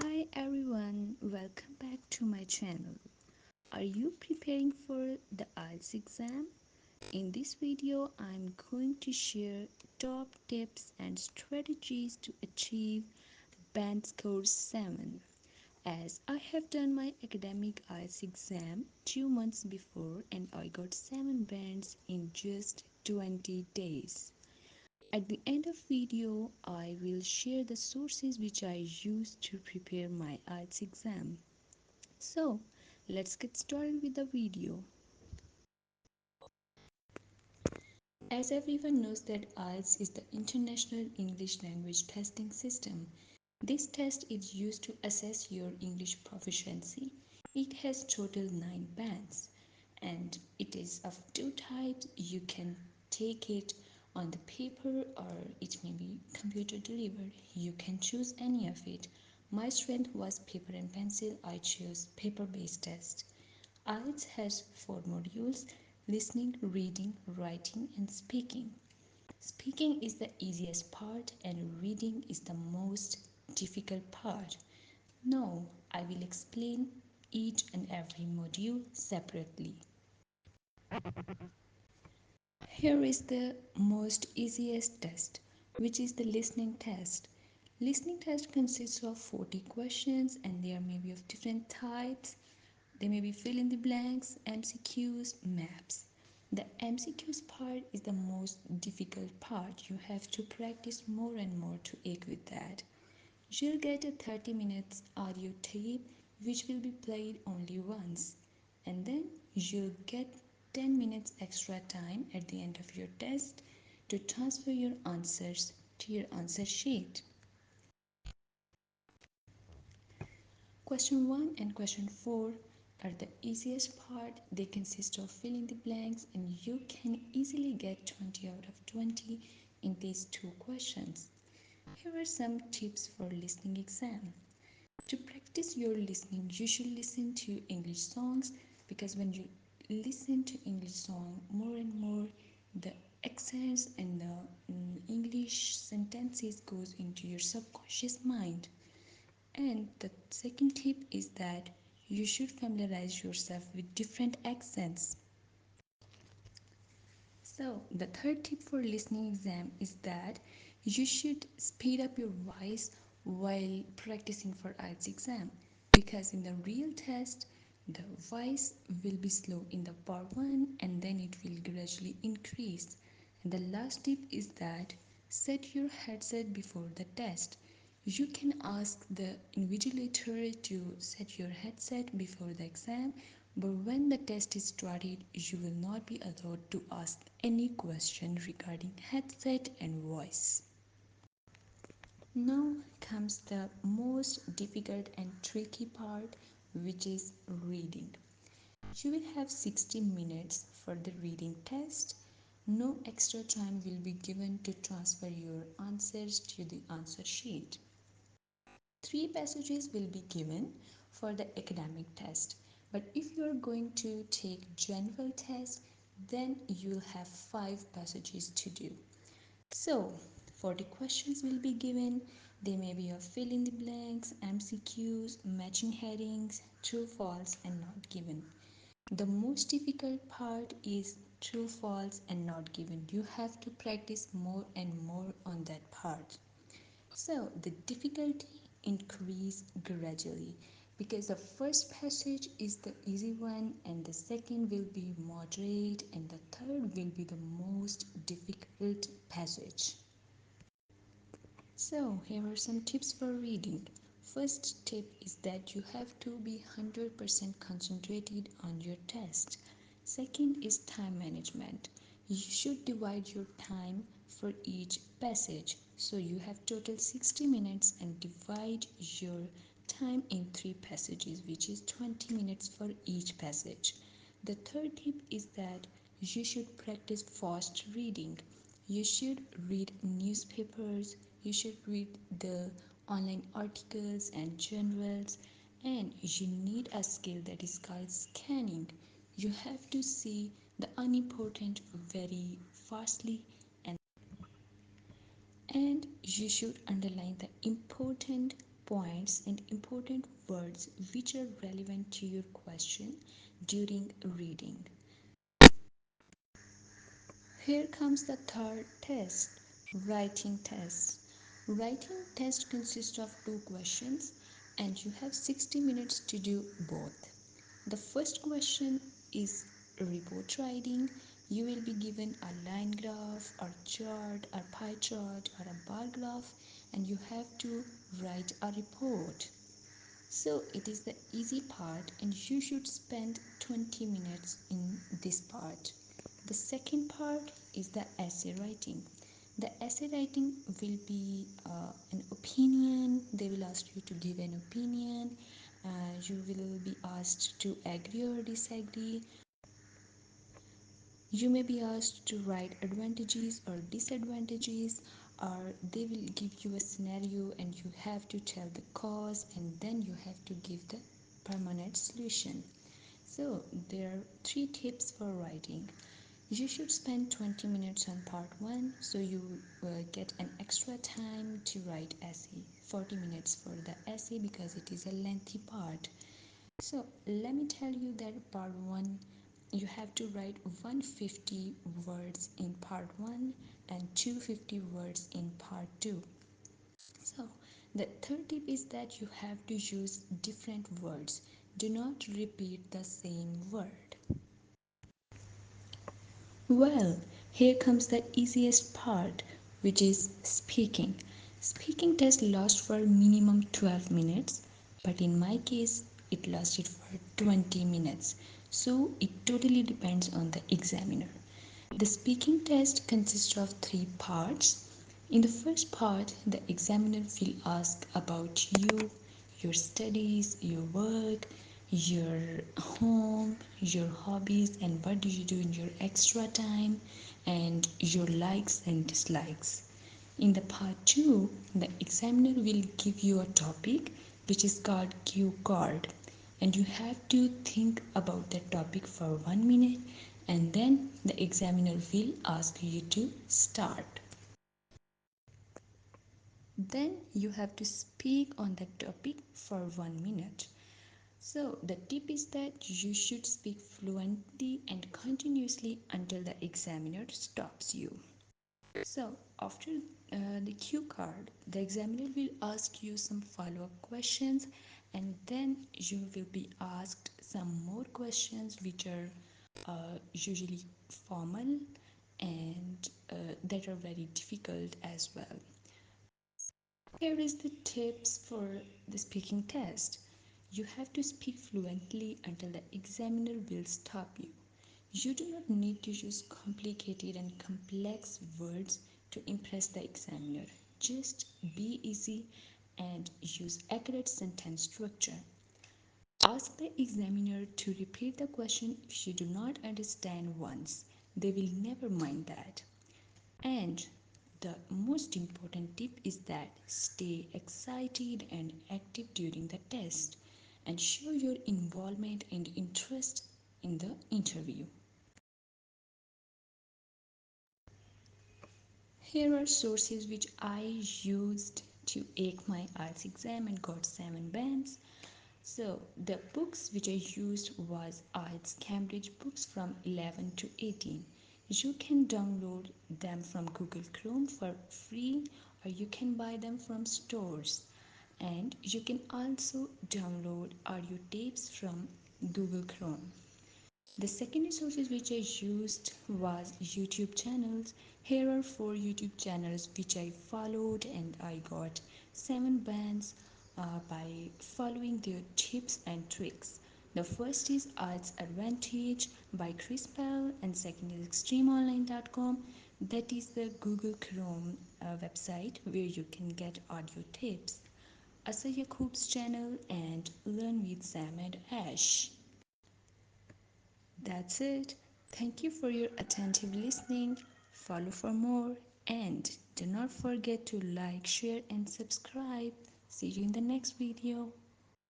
Hi everyone, welcome back to my channel. Are you preparing for the IELTS exam? In this video, I'm going to share top tips and strategies to achieve band score 7. As I have done my academic IELTS exam 2 months before and I got 7 bands in just 20 days. At the end of video, I will share the sources which I used to prepare my IELTS exam. So, let's get started with the video. As everyone knows that IELTS is the International English Language Testing System. This test is used to assess your English proficiency. It has total 9 bands and it is of two types. You can take it on the paper or it may be computer delivered. You can choose any of it. My strength was paper and pencil. I chose paper based test. IELTS has 4 modules: listening, reading, writing, and speaking. Speaking is the easiest part, and reading is the most difficult part. Now, I will explain each and every module separately. Here is the most easiest test, which is the listening test. Listening test consists of 40 questions and there may be of different types. They may be fill in the blanks, MCQs, maps. The MCQs part is the most difficult part. You have to practice more and more to ache with that. You'll get a 30 minutes audio tape which will be played only once. And then you'll get 10 minutes extra time at the end of your test to transfer your answers to your answer sheet. Question 1 and question 4 are the easiest part. They consist of filling the blanks and you can easily get 20 out of 20 in these two questions. Here are some tips for listening exam. To practice your listening, you should listen to English songs because when you listen to English song more and more, the accents and the English sentences goes into your subconscious mind. And the second tip is that you should familiarize yourself with different accents. So, the third tip for listening exam is that you should speed up your voice while practicing for IELTS exam because in the real test the voice will be slow in the part 1 and then it will gradually increase. And the last tip is that set your headset before the test. You can ask the invigilator to set your headset before the exam, but when the test is started, you will not be allowed to ask any question regarding headset and voice. Now comes the most difficult and tricky part, which is reading. You will have 60 minutes for the reading test. No extra time will be given to transfer your answers to the answer sheet. 3 passages will be given for the academic test, but if you are going to take general test, then you'll have 5 passages to do. So 40 questions will be given. They may be of fill in the blanks, MCQs, matching headings, true, false, and not given. The most difficult part is true, false, and not given. You have to practice more and more on that part. So the difficulty increase gradually because the first passage is the easy one and the second will be moderate and the third will be the most difficult passage. So here are some tips for reading. First tip is that you have to be 100% concentrated on your test. Second is time management. You should divide your time for each passage. So you have total 60 minutes and divide your time in 3 passages, which is 20 minutes for each passage. The third tip is that you should practice fast reading. You should read newspapers, you should read the online articles and journals, and you need a skill that is called scanning. You have to see the unimportant very fastly and you should underline the important points and important words which are relevant to your question during reading. Here comes the third test, writing test. Writing test consists of two questions and you have 60 minutes to do both. The first question is report writing. You will be given a line graph or chart or pie chart or a bar graph and you have to write a report. So it is the easy part and you should spend 20 minutes in this part. The second part is the essay writing. The essay writing will be an opinion. They will ask you to give an opinion. You will be asked to agree or disagree. You may be asked to write advantages or disadvantages, or they will give you a scenario and you have to tell the cause and then you have to give the permanent solution. So, there are three tips for writing. You should spend 20 minutes on part 1 so you get an extra time to write essay. 40 minutes for the essay because it is a lengthy part. So let me tell you that part 1 you have to write 150 words in part 1 and 250 words in part 2. So the third tip is that you have to use different words. Do not repeat the same word. Well, here comes the easiest part, which is speaking. Speaking test lasts for minimum 12 minutes, but in my case, it lasted for 20 minutes. So it totally depends on the examiner. The speaking test consists of three parts. In the first part, the examiner will ask about you, your studies, your work, your home, your hobbies, and what do you do in your extra time, and your likes and dislikes. In the part 2, the examiner will give you a topic which is called cue card, and you have to think about that topic for 1 minute and then the examiner will ask you to start. Then you have to speak on that topic for 1 minute. So the tip is that you should speak fluently and continuously until the examiner stops you. So after the cue card, the examiner will ask you some follow-up questions and then you will be asked some more questions which are usually formal and that are very difficult as well. Here is the tips for the speaking test. You have to speak fluently until the examiner will stop you. You do not need to use complicated and complex words to impress the examiner. Just be easy and use accurate sentence structure. Ask the examiner to repeat the question if you do not understand once. They will never mind that. And the most important tip is that stay excited and active during the test and show your involvement and interest in the interview. Here are sources which I used to take my IELTS exam and got 7 bands. So the books which I used was IELTS Cambridge books from 11 to 18. You can download them from Google Chrome for free or you can buy them from stores. And you can also download audio tapes from Google Chrome. The second resources which I used was YouTube channels. Here are 4 YouTube channels which I followed and I got 7 bands by following their tips and tricks. The first is Arts Advantage by Chris Bell and second is extremeonline.com. That is the Google Chrome website where you can get audio tips. Asa Yakub's channel and Learn with Sam and Ash. That's it. Thank you for your attentive listening. Follow for more and do not forget to like, share and subscribe. See you in the next video.